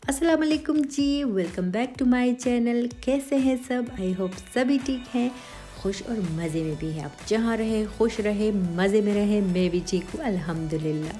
अस्सलाम वालेकुम जी, welcome back to my channel. कैसे हैं सब? आई होप सभी ठीक हैं, खुश और मज़े में भी हैं। आप जहाँ रहे खुश रहे, मज़े में रहे। मैं भी ठीक हूँ अल्हम्दुलिल्लाह।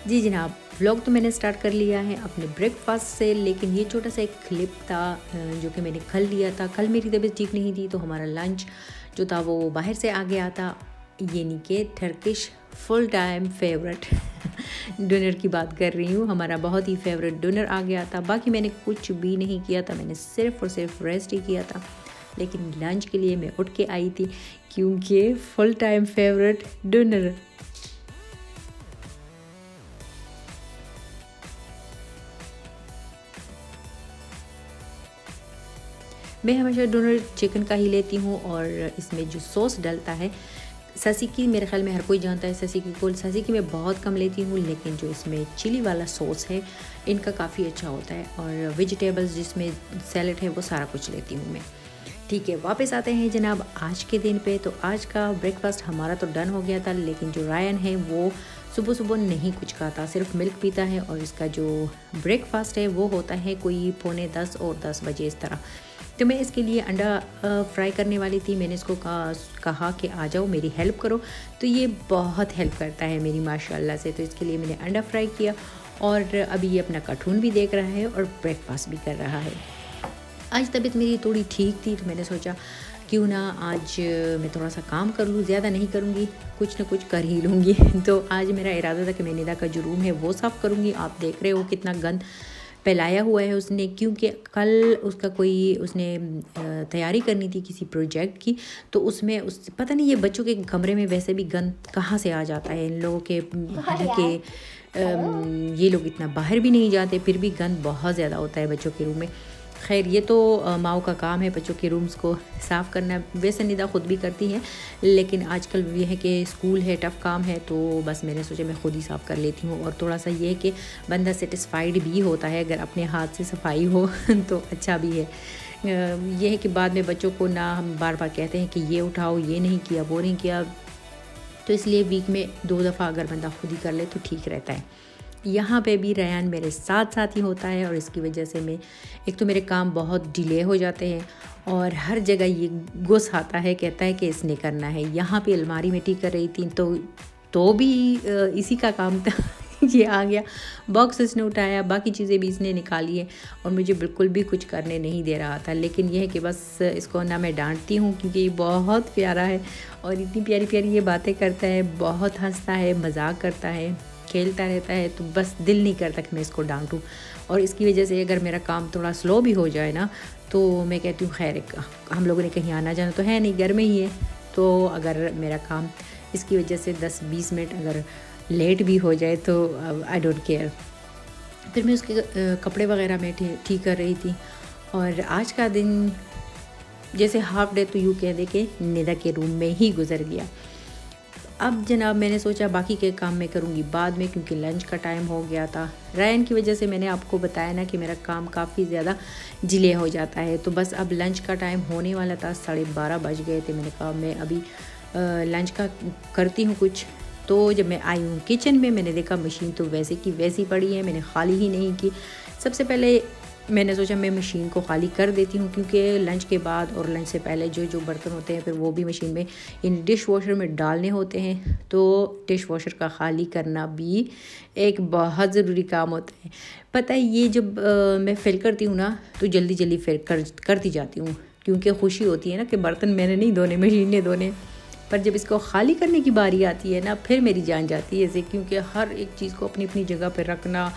जी जनाब, व्लॉग तो मैंने स्टार्ट कर लिया है अपने ब्रेकफास्ट से, लेकिन ये छोटा सा एक क्लिप था जो कि मैंने कल लिया था। कल मेरी तबीयत ठीक नहीं थी तो हमारा लंच जो था वो बाहर से आ गया था, यानी कि Turkish full time favourite dinner की बात कर रही हूँ। हमारा बहुत ही फेवरेट डिनर आ गया था। बाकी मैंने कुछ भी नहीं किया था, मैंने सिर्फ और सिर्फ रेस्ट ही किया था। लेकिन लंच के लिए मैं उठ के आई थी क्योंकि फुल टाइम फेवरेट डिनर। मैं हमेशा डोनर चिकन का ही लेती हूँ और इसमें जो सॉस डलता है ससीकी, मेरे ख्याल में हर कोई जानता है ससीकी को। ससीकी मैं बहुत कम लेती हूँ, लेकिन जो इसमें चिली वाला सॉस है इनका काफ़ी अच्छा होता है। और वेजिटेबल्स जिसमें सैलड है वो सारा कुछ लेती हूँ मैं। ठीक है, वापस आते हैं जनाब आज के दिन पे। तो आज का ब्रेकफास्ट हमारा तो डन हो गया था, लेकिन जो रायन है वो सुबह सुबह नहीं कुछ खाता, सिर्फ मिल्क पीता है। और इसका जो ब्रेकफास्ट है वो होता है कोई 9:45 और 10 बजे इस तरह। तो मैं इसके लिए अंडा फ्राई करने वाली थी। मैंने इसको कहा कि आ जाओ मेरी हेल्प करो, तो ये बहुत हेल्प करता है मेरी माशाल्लाह से। तो इसके लिए मैंने अंडा फ्राई किया और अभी ये अपना कार्टून भी देख रहा है और ब्रेकफास्ट भी कर रहा है। आज तबीयत मेरी थोड़ी ठीक थी तो मैंने सोचा क्यों ना आज मैं थोड़ा सा काम कर लूँ। ज़्यादा नहीं करूँगी, कुछ ना कुछ कर ही लूँगी। तो आज मेरा इरादा था कि मैं निदा का जो रूम है वो साफ़ करूँगी। आप देख रहे हो कितना गंद फैलाया हुआ है उसने, क्योंकि कल उसका उसने तैयारी करनी थी किसी प्रोजेक्ट की। तो उसमें पता नहीं ये बच्चों के कमरे में वैसे भी गंद कहाँ से आ जाता है इन लोगों के। हालांकि ये लोग इतना बाहर भी नहीं जाते, फिर भी गंद बहुत ज़्यादा होता है बच्चों के रूम में। खैर ये तो माओ का काम है बच्चों के रूम्स को साफ़ करना। वैसे निदा ख़ुद भी करती हैं, लेकिन आजकल ये है कि स्कूल है, टफ़ काम है, तो बस मैंने सोचा मैं ख़ुद ही साफ़ कर लेती हूँ। और थोड़ा सा ये है कि बंदा सेटिस्फाइड भी होता है अगर अपने हाथ से सफाई हो तो अच्छा भी है। ये है कि बाद में बच्चों को ना हम बार बार कहते हैं कि ये उठाओ, ये नहीं किया, वो नहीं किया। तो इसलिए वीक में 2 दफ़ा अगर बंदा खुद ही कर ले तो ठीक रहता है। यहाँ पे भी रेहान मेरे साथ साथ ही होता है और इसकी वजह से मैं एक तो मेरे काम बहुत डिले हो जाते हैं और हर जगह ये गुस्सा आता है, कहता है कि इसने करना है। यहाँ पे अलमारी में ठीक कर रही थी तो भी इसी का काम था। ये आ गया, बॉक्स इसने उठाया, बाकी चीज़ें भी इसने निकाली है और मुझे बिल्कुल भी कुछ करने नहीं दे रहा था। लेकिन यह है कि बस इसको ना मैं डांटती हूँ क्योंकि ये बहुत प्यारा है और इतनी प्यारी प्यारी ये बातें करता है, बहुत हंसता है, मजाक करता है, खेलता रहता है। तो बस दिल नहीं करता कि मैं इसको डांटूँ। और इसकी वजह से अगर मेरा काम थोड़ा स्लो भी हो जाए ना तो मैं कहती हूँ खैर हम लोगों ने कहीं आना जाना तो है नहीं, घर में ही है। तो अगर मेरा काम इसकी वजह से 10-20 मिनट अगर लेट भी हो जाए तो आई डोंट केयर। फिर मैं उसके कपड़े वगैरह में ठीक कर रही थी और आज का दिन जैसे हाफ डे तो यूँ कह दे कि निदा के रूम में ही गुजर गया। अब जनाब मैंने सोचा बाकी के काम मैं करूँगी बाद में, क्योंकि लंच का टाइम हो गया था। रायन की वजह से मैंने आपको बताया ना कि मेरा काम काफ़ी ज़्यादा डिले हो जाता है। तो बस अब लंच का टाइम होने वाला था, 12:30 बज गए थे। मैंने कहा मैं अभी लंच का करती हूँ कुछ। तो जब मैं आई हूँ किचन में मैंने देखा मशीन तो वैसे की वैसी पड़ी है, मैंने खाली ही नहीं की। सबसे पहले मैंने सोचा मैं मशीन को खाली कर देती हूँ, क्योंकि लंच के बाद और लंच से पहले जो बर्तन होते हैं फिर वो भी मशीन में इन डिश वॉशर में डालने होते हैं। तो डिश वॉशर का खाली करना भी एक बहुत ज़रूरी काम होता है। पता है ये जब मैं फिल करती हूँ ना तो जल्दी जल्दी फिल करती जाती हूँ, क्योंकि खुशी होती है ना कि बर्तन मैंने नहीं धोने, मशीन ने धोने। पर जब इसको खाली करने की बारी आती है ना फिर मेरी जान जाती है ऐसे, क्योंकि हर एक चीज़ को अपनी अपनी जगह पर रखना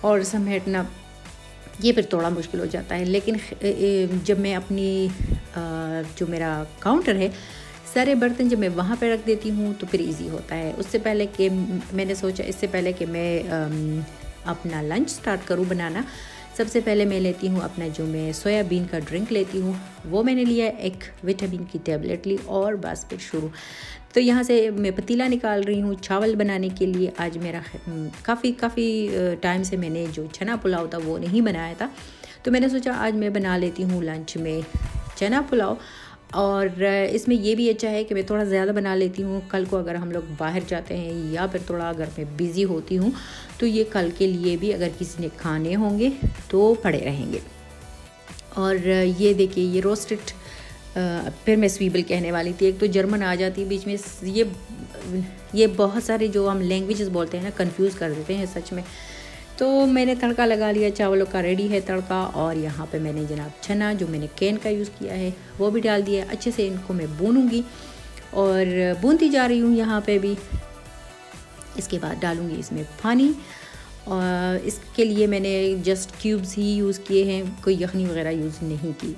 और समेटना ये फिर थोड़ा मुश्किल हो जाता है। लेकिन जब मैं अपनी जो मेरा काउंटर है सारे बर्तन जब मैं वहाँ पे रख देती हूँ तो फिर इजी होता है। उससे पहले कि मैंने सोचा इससे पहले कि मैं अपना लंच स्टार्ट करूँ बनाना, सबसे पहले मैं लेती हूँ अपना जो मैं सोयाबीन का ड्रिंक लेती हूँ वो मैंने लिया, एक विटामिन की टेबलेट ली और बस फिर शुरू। तो यहाँ से मैं पतीला निकाल रही हूँ चावल बनाने के लिए। आज मेरा काफ़ी टाइम से मैंने जो चना पुलाव था वो नहीं बनाया था, तो मैंने सोचा आज मैं बना लेती हूँ लंच में चना पुलाव। और इसमें ये भी अच्छा है कि मैं थोड़ा ज़्यादा बना लेती हूँ, कल को अगर हम लोग बाहर जाते हैं या फिर थोड़ा अगर मैं बिज़ी होती हूँ तो ये कल के लिए भी अगर किसी ने खाने होंगे तो पड़े रहेंगे। और ये देखिए ये रोस्टेड, फिर मैं स्वीबल कहने वाली थी, एक तो जर्मन आ जाती है बीच में, ये बहुत सारे जो हम लैंग्वेजेस बोलते हैं ना कंफ्यूज कर देते हैं सच में। तो मैंने तड़का लगा लिया, चावलों का रेडी है तड़का। और यहाँ पे मैंने जनाब चना जो मैंने कैन का यूज़ किया है वो भी डाल दिया। अच्छे से इनको मैं भूनूंगी और भूनती जा रही हूँ यहाँ पे भी। इसके बाद डालूँगी इसमें पानी, और इसके लिए मैंने जस्ट क्यूब्स ही यूज़ किए हैं, कोई यखनी वगैरह यूज़ नहीं की।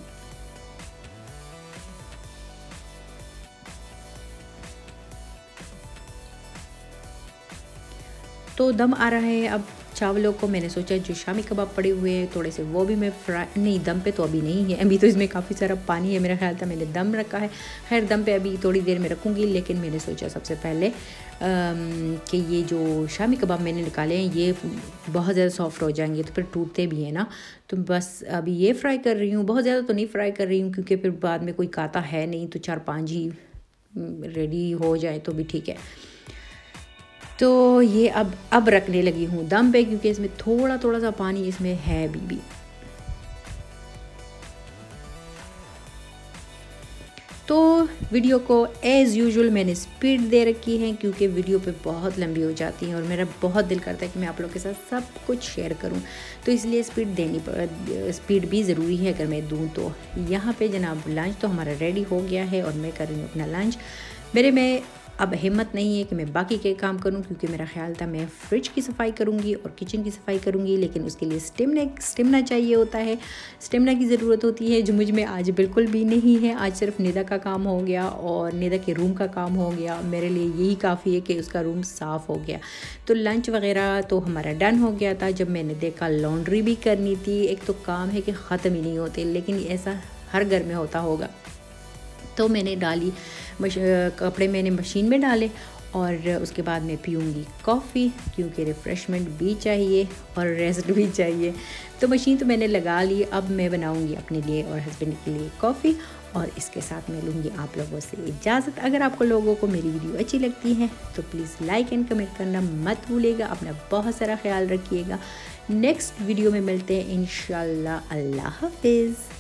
तो दम आ रहा है अब चावलों को। मैंने सोचा जो शामी कबाब पड़े हुए हैं थोड़े से वो भी मैं फ्राई, नहीं दम पे तो अभी नहीं है, अभी तो इसमें काफ़ी सारा पानी है, मेरा ख्याल था मैंने दम रखा है। खैर दम पे अभी थोड़ी देर में रखूँगी, लेकिन मैंने सोचा सबसे पहले कि ये जो शामी कबाब मैंने निकाले हैं ये बहुत ज़्यादा सॉफ्ट हो जाएंगे तो फिर टूटते भी हैं ना, तो बस अभी ये फ्राई कर रही हूँ। बहुत ज़्यादा तो नहीं फ्राई कर रही हूँ क्योंकि फिर बाद में कोई खाता है नहीं, तो 4-5 ही रेडी हो जाए तो भी ठीक है। तो ये अब रखने लगी हूँ दम पे, क्योंकि इसमें थोड़ा सा पानी इसमें है भी। तो वीडियो को एज़ यूजुअल मैंने स्पीड दे रखी है क्योंकि वीडियो पे बहुत लंबी हो जाती है और मेरा बहुत दिल करता है कि मैं आप लोगों के साथ सब कुछ शेयर करूं, तो इसलिए स्पीड भी ज़रूरी है अगर मैं दूं तो। यहाँ पे जनाब लंच तो हमारा रेडी हो गया है और मैं कर रही हूँ अपना लंच। मेरे में अब हिम्मत नहीं है कि मैं बाकी के काम करूं, क्योंकि मेरा ख्याल था मैं फ्रिज की सफाई करूंगी और किचन की सफाई करूंगी, लेकिन उसके लिए स्टेमिना चाहिए होता है, स्टेमिना की ज़रूरत होती है जो मुझ में आज बिल्कुल भी नहीं है। आज सिर्फ निदा का काम हो गया और निदा के रूम का काम हो गया, मेरे लिए यही काफ़ी है कि उसका रूम साफ़ हो गया। तो लंच वगैरह तो हमारा डन हो गया था। जब मैंने देखा लॉन्ड्री भी करनी थी, एक तो काम है कि ख़त्म ही नहीं होते, लेकिन ऐसा हर घर में होता होगा, तो मैंने डाली कपड़े मैंने मशीन में डाले और उसके बाद मैं पीऊँगी कॉफ़ी, क्योंकि रिफ़्रेशमेंट भी चाहिए और रेस्ट भी चाहिए। तो मशीन तो मैंने लगा ली, अब मैं बनाऊँगी अपने लिए और हस्बैंड के लिए कॉफ़ी, और इसके साथ मैं लूँगी आप लोगों से इजाज़त। अगर आपको लोगों को मेरी वीडियो अच्छी लगती है तो प्लीज़ लाइक एंड कमेंट करना मत भूलिएगा। अपना बहुत सारा ख्याल रखिएगा। नेक्स्ट वीडियो में मिलते हैं इंशाल्लाह। अल्लाह हाफिज़।